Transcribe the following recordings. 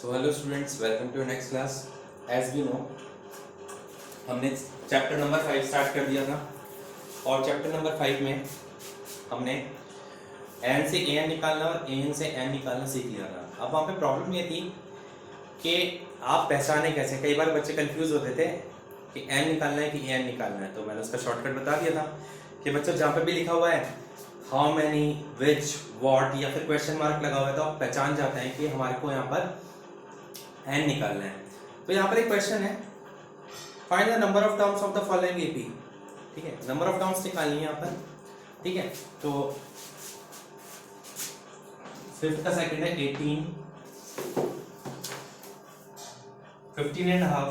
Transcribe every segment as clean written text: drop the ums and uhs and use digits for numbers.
So hello students, welcome to next class. As we know, हमने chapter number 5 start कर दिया था और चैप्टर नंबर 5 में हमने एन से ए एन निकालना और ए एन से एन निकालना सीख लिया था। अब वहाँ पे प्रॉब्लम ये थी कि आप पहचाने कैसे। कई बार बच्चे कंफ्यूज होते थे कि एन निकालना है कि ए एन निकालना है, तो मैंने उसका शॉर्टकट बता दिया था कि बच्चों जहाँ पे भी लिखा हुआ है हाउ मैनी, विच, वॉट या फिर क्वेश्चन मार्क लगा हुआ है तो आप पहचान जाते हैं कि हमारे को यहाँ पर एन निकालना है। तो यहाँ पर एक क्वेश्चन है, find the number of terms of the following AP. ठीक है, नंबर ऑफ टर्म्स निकालनी है यहाँ पर। ठीक है, तो फिफ्थ का सेकंड है 18, 15 and half,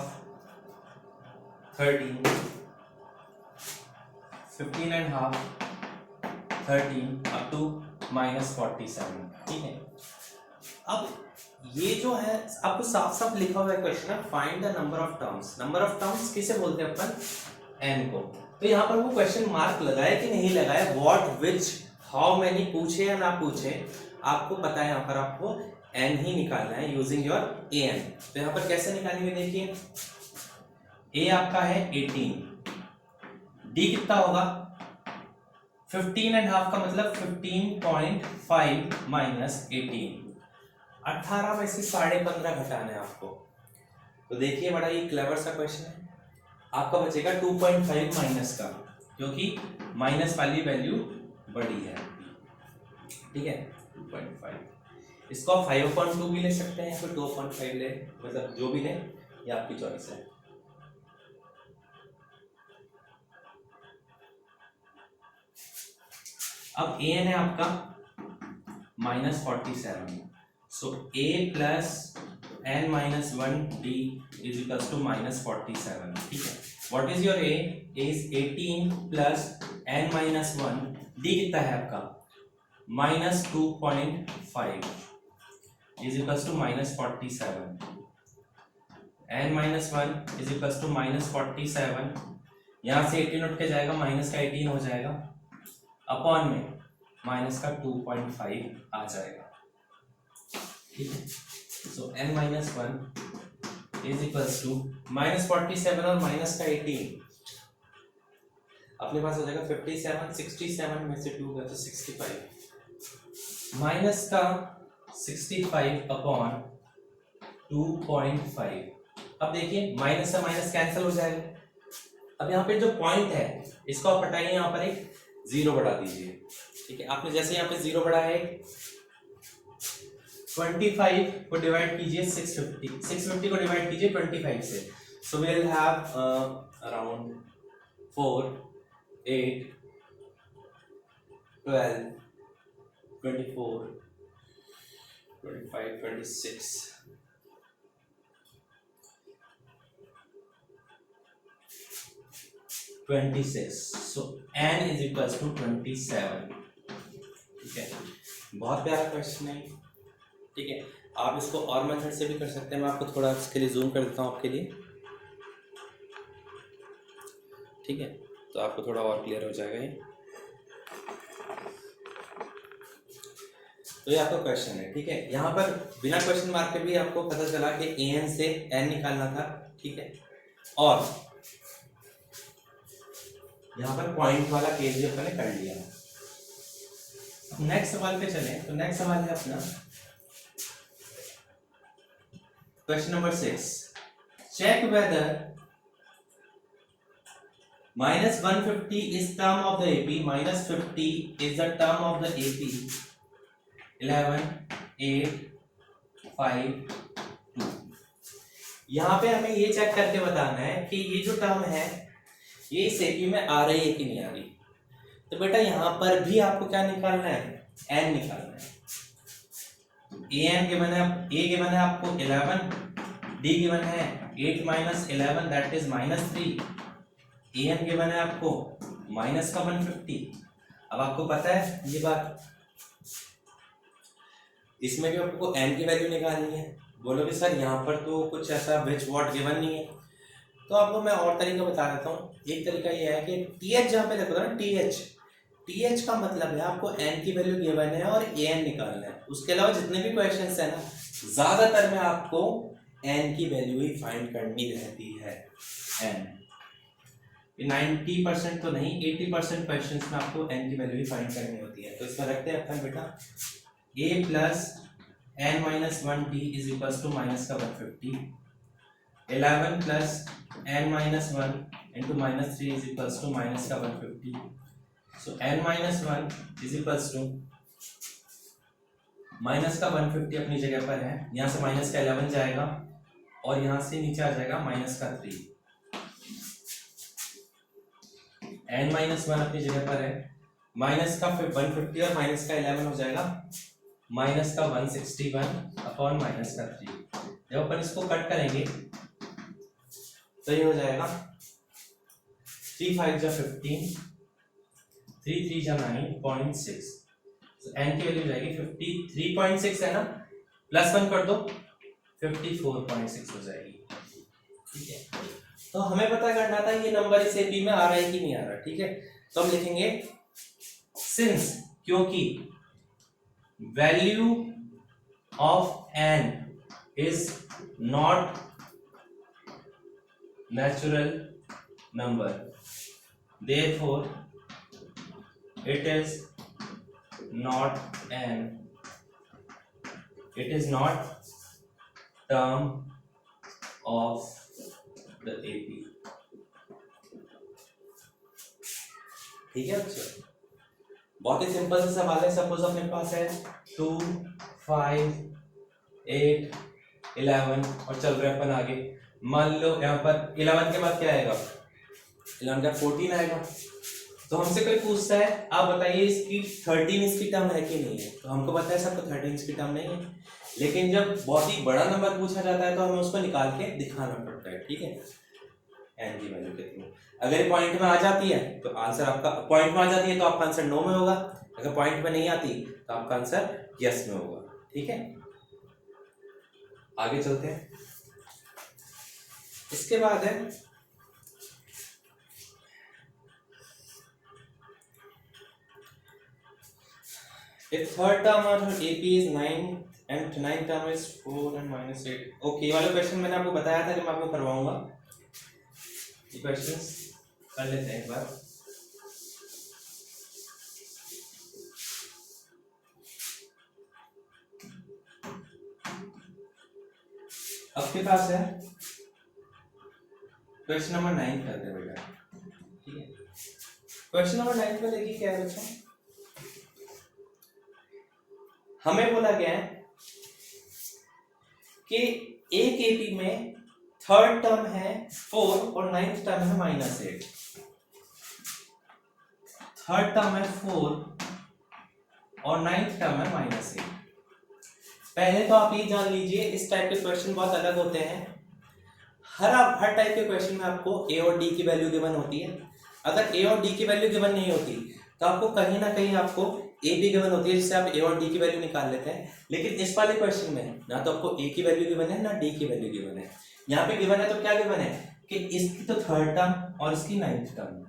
13, 15 and half, 13 up to -47। ठीक है, अब ये जो है आपको साफ साफ लिखा हुआ है क्वेश्चन है, find the number of terms. Number of terms किसे बोलते हैं अपन? एन को। तो यहाँ पर वो क्वेश्चन मार्क लगाए कि नहीं लगाए, व्हाट, विच, हाउ मैनी पूछे या ना पूछे, आपको पता है यहाँ पर आपको एन ही निकालना है यूजिंग योर ए एन। तो यहाँ पर कैसे निकालेंगे देखिए, ए आपका है 18, डी कितना होगा 15 एंड हाफ का मतलब 15.5 माइनस 18, 18 में से 15.5 घटाना है आपको। तो देखिए बड़ा ही क्लेवर सा क्वेश्चन है। आपका बचेगा 2.5 माइनस का, क्योंकि माइनस वाली वैल्यू बड़ी है। ठीक है, 2.5, इसको आप 5/2 भी ले सकते हैं, फिर 2.5 ले, मतलब जो भी ले, ये आपकी चॉइस है। अब ए एन है आपका -47, so a plus n minus 1d is equals to -47। ठीक है, what is your a? a इज 18 प्लस n माइनस 1, d कितना है आपका -2.5 is equals to -47, n minus 1 is equals to -47। यहाँ से 18 उठ के जाएगा, माइनस का 18 हो जाएगा, अपॉन में माइनस का 2.5 आ जाएगा। ठीक है, so n minus 1 is equals to -47 और माइनस का 18 अपने पास हो जाएगा 57, 67 में से 2 गया तो 65, माइनस का 65 अपॉन 2.5। अब देखिए माइनस से माइनस कैंसिल हो जाएगा। अब यहाँ पे जो पॉइंट है इसको आप हटाइए, यहाँ पर एक जीरो बढ़ा दीजिए। ठीक है, आपने जैसे यहाँ पे जीरो बढ़ा है, 25 को डिवाइड कीजिए 650, 650 को डिवाइड कीजिए 25 से, so we will have around 4, 8, 12, 24, 25, 26, 26, so n is equals to 27। ठीक है, बहुत प्यारा क्वेश्चन है। ठीक है, आप इसको और मेथड से भी कर सकते हैं, मैं आपको थोड़ा इसके लिए जूम कर देता हूँ आपके लिए। ठीक है, तो आपको थोड़ा और क्लियर हो जाएगा ये। तो ये आपका क्वेश्चन है। ठीक है, यहाँ पर बिना क्वेश्चन मार्क के भी आपको पता चला कि ए एन से एन निकालना था। ठीक है, और यहाँ पर पॉइंट वाला केस भी अपने कर लिया। नेक्स्ट सवाल पे चले, तो नेक्स्ट सवाल है अपना question number 6, check whether -150 is term of the AP, -50 is the term of the AP 11, 8, 5, 2। यहाँ पे हमें ये चेक करके बताना है कि ये जो टर्म है ये इस एपी में आ रही है कि नहीं आ रही। तो बेटा यहाँ पर भी आपको क्या निकालना है? एन निकालना है। ए एन गिवन है, ए गिवन है आपको 11, डी गिवन है 8 minus 11 that is -3, A N given है आपको माइनस का 150। अब आपको पता है ये बात, इसमें भी आपको एन की वैल्यू निकालनी है। बोलोगे सर यहाँ पर तो कुछ ऐसा विच वॉट गिवन नहीं है, तो आपको मैं और तरीका बता देता हूँ। एक तरीका ये है कि टी एच जहाँ पे देखो ना, टी एच का मतलब है आपको एन की वैल्यू गिवन है और ए एन निकालना है। उसके अलावा जितने भी क्वेश्चंस है ना ज्यादातर में आपको n की वैल्यू ही फाइंड करनी रहती है। n 90% तो नहीं, 80% क्वेश्चंस में आपको n की वैल्यू ही फाइंड करनी होती है। तो इसमें रखते हैं अपन बेटा a plus n minus 1t is equal to minus का 150, 11 plus n minus 1 into minus 3 is equal to minus का 150। So n minus 1 is equal to minus का 150 अपनी जगह पर है, यहाँ से माइनस का 11 जाएगा और यहाँ से नीचे आ जाएगा माइनस का 3। n माइनस 1 अपनी जगह पर है, माइनस का 150 और माइनस का 11 हो जाएगा माइनस का 161 अपॉन माइनस का 3। जब अपन इसको कट करेंगे तो ये हो जाएगा 3 5 जा 15, 3 3 जा 9.6। तो n की वैल्यू जाएगी 53.6 है ना, प्लस 1 कर दो 54.6 हो जाएगी। ठीक है, तो हमें पता करना था ये नंबर इस एपी में आ रहा है कि नहीं आ रहा। ठीक है, तो हम लिखेंगे सिंस, क्योंकि value of n is not natural number, therefore it is not term of the AP। ठीक है बच्चों, बहुत ही सिंपल सा सवाल है। सपोज अपने पास है 2 5 8 11 और चल रहे अपन आगे। मान लो यहाँ पर 11 के बाद क्या आएगा, 11 का 14 आएगा। तो हमसे कोई पूछता है आप बताइए इसकी 13 इसकी टर्म है कि नहीं है, तो हमको पता है सबको 13 इसकी टर्म नहीं है, लेकिन जब बहुत ही बड़ा नंबर पूछा जाता है तो हमें उसको निकाल के दिखाना पड़ता है। ठीक है, n की वैल्यू कितनी, अगर पॉइंट में आ जाती है तो आंसर आपका, पॉइंट में आ जाती है तो आपका आंसर नो में होगा, अगर पॉइंट में नहीं आती तो आपका आंसर यस में होगा। ठीक है, आगे चलते हैं। इसके बाद है if third term of AP is 9 and ninth term is 4 and minus 8। Okay, ये वाला क्वेश्चन मैंने आपको बताया था कि मैं आपको करवाऊंगा। ये क्वेश्चंस कर लेते हैं एक बार। आपके पास है क्वेश्चन नंबर 9 करते हैं बेटा। ठीक है, क्वेश्चन नंबर 9 में देखिए क्या है बच्चों, हमें बोला गया है कि एक एपी में थर्ड टर्म है 4 और नाइन्थ टर्म है -8। थर्ड टर्म है 4 और नाइन्थ टर्म है -8। पहले तो आप ये जान लीजिए इस टाइप के क्वेश्चन बहुत अलग होते हैं। हर टाइप के क्वेश्चन में आपको ए और डी की वैल्यू गिवन होती है। अगर ए और डी की वैल्यू गिवन नहीं होती तो आपको कहीं ना कहीं आपको ए भी गिवन होती है, जिससे आप ए और डी की वैल्यू निकाल लेते हैं। लेकिन इस वाले क्वेश्चन में ना तो आपको ए की वैल्यू गिवन है ना डी की वैल्यू गिवन है। यहाँ पे गिवन है तो क्या गिवन है कि इसकी तो थर्ड टर्म और इसकी नाइन्थ टर्म।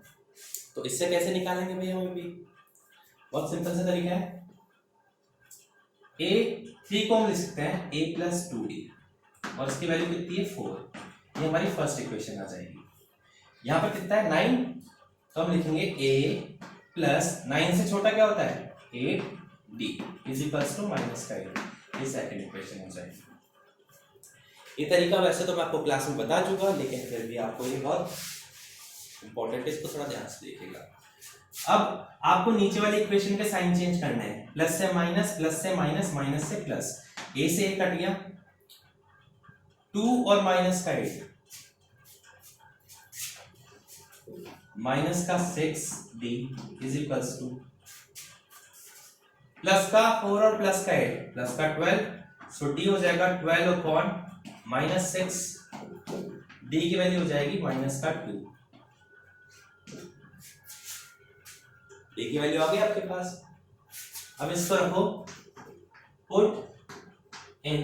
तो इससे कैसे निकालेंगे भैया हम भी, बहुत सिंपल सा तरीका है। ए 3 को हम लिख सकते हैं a + 2d और इसकी वैल्यू कितनी है 4। ये हमारी फर्स्ट इक्वेशन आ जाएगी। यहाँ पर कितना है 9, तो हम लिखेंगे a प्लस 9 से छोटा क्या होता है 8d इज इक्वल्स टू -8। ये सेकंड इक्वेशन हो जाएगी। ये तरीका वैसे तो मैं आपको क्लास में बता चुका, लेकिन फिर भी आपको ये बहुत इंपॉर्टेंट है, इसको थोड़ा ध्यान से देखिएगा। अब आपको नीचे वाले इक्वेशन के साइन चेंज करना है, प्लस से माइनस, प्लस से माइनस, माइनस से प्लस। a से a कट गया, 2 और माइनस का 8, माइनस का 6d is equals two plus का 4 और प्लस का 8, प्लस का 12, सो d हो जाएगा 12 अपॉन -6, d की वैल्यू हो जाएगी माइनस का 2। d की वैल्यू आ गई आपके पास। अब इसको रखो पुट इन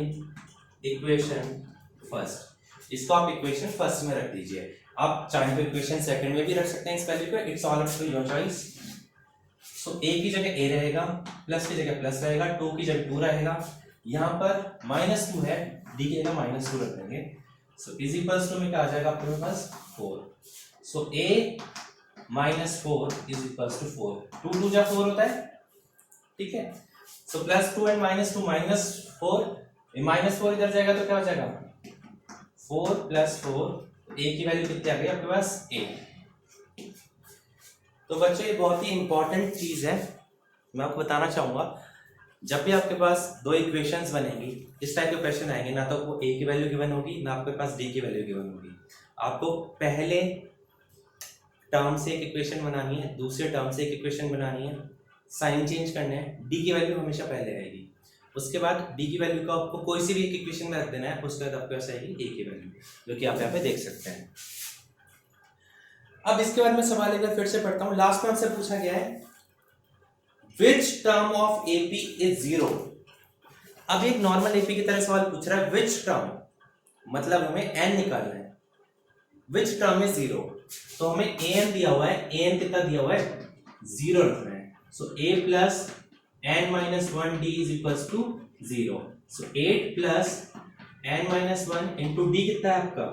इक्वेशन फर्स्ट। इसको आप इक्वेशन फर्स्ट में रख दीजिए। आप चाहे तो इक्वेशन सेकंड में भी रख सकते हैं इस वैल्यू को, it's all up to your choice. So a की जगह a रहेगा, प्लस की जगह प्लस रहेगा, 2 की जगह 2 रहेगा, यहाँ पर -2 है, डी की जगह -2 रख देंगे। सो इज इक्वल्स टू में क्या आ जाएगा आपके पास 4। सो a -4 इज इक्वल्स टू 4। 2 2 जा 4 होता है, ठीक है। सो +2 एंड -2 -4, -4 इधर जाएगा तो क्या हो जाएगा 4 + 4, a की वैल्यू कितनी आ गई आपके पास 8। तो बच्चों ये बहुत ही इंपॉर्टेंट चीज है, मैं आपको बताना चाहूंगा। जब भी आपके पास दो इक्वेशंस बनेंगी, इस टाइप के क्वेश्चन आएंगे, ना तो वो a की वैल्यू गिवन होगी, ना आपके पास d की वैल्यू गिवन होगी। आपको पहले टर्म से एक इक्वेशन बनानी है, दूसरे टर्म से एक इक्वेशन बनानी है, साइन चेंज करने हैं, डी की वैल्यू हमेशा पहले आएगी, उसके बाद डी की वैल्यू को आपको कोई सी भी एक इक्वेशन में रख देना है, उसके बाद आपके पास आएगी ए की वैल्यू, जो कि आप यहाँ पे देख सकते हैं। अब इसके बाद मैं सवाल एक बार फिर से पढ़ता हूँ। लास्ट में आपसे पूछा गया है which term of AP is 0। अब एक नॉर्मल एपी की तरह सवाल पूछ रहा है विच टर्म, मतलब हमें एन निकालना है, विच टर्म इज 0। तो हमें एन दिया हुआ है, एन कितना दिया हुआ है 0 रखना है। सो a plus n minus 1 d is equals to 0. So 8 plus n minus 1 into d कितना है आपका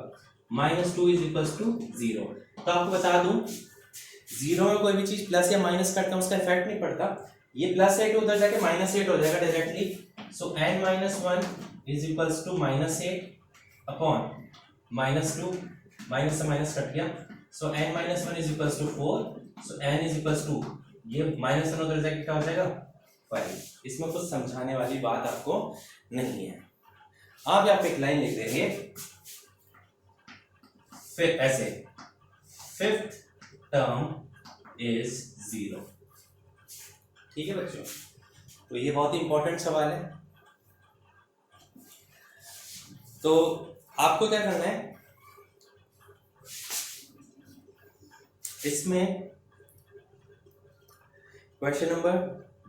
-2 is equals to 0। तो आपको बता दूं 0 में कोई भी चीज प्लस या माइनस करता हूं उसका इफेक्ट नहीं पड़ता, ये +8 उधर जाके -8 हो जाएगा directly. So n minus 1 is equals to -8 upon -2, minus से माइनस कट गया। सो n minus 1 is equals to 4। So n is equals to ये -1 उधर जाके क्या हो जाएगा 5। इसमें कुछ समझाने वाली बात आपको नहीं है। आप यहाँ पे एक लाइन लिख देंगे फिर ऐसे, फिफ्थ टर्म इज 0। ठीक है बच्चों, तो ये बहुत ही इंपॉर्टेंट सवाल है। तो आपको क्या करना है इसमें, क्वेश्चन नंबर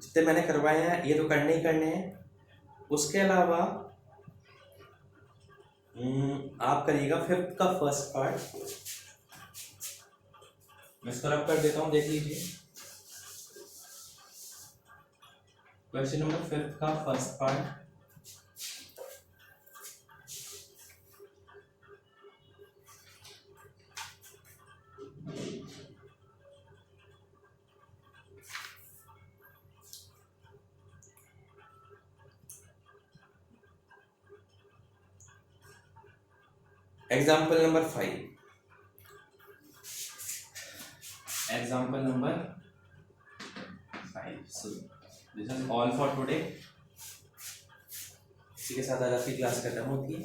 जितने मैंने करवाए हैं ये तो करने ही करने हैं, उसके अलावा आप करिएगा फिफ्थ का फर्स्ट पार्ट, मैं इसको रब कर देता हूं, देख लीजिए। क्वेश्चन नंबर फिफ्थ का first part, example number 5, example number 5। So this is all for today. इसी के साथ आज आपकी क्लास खत्म होती है।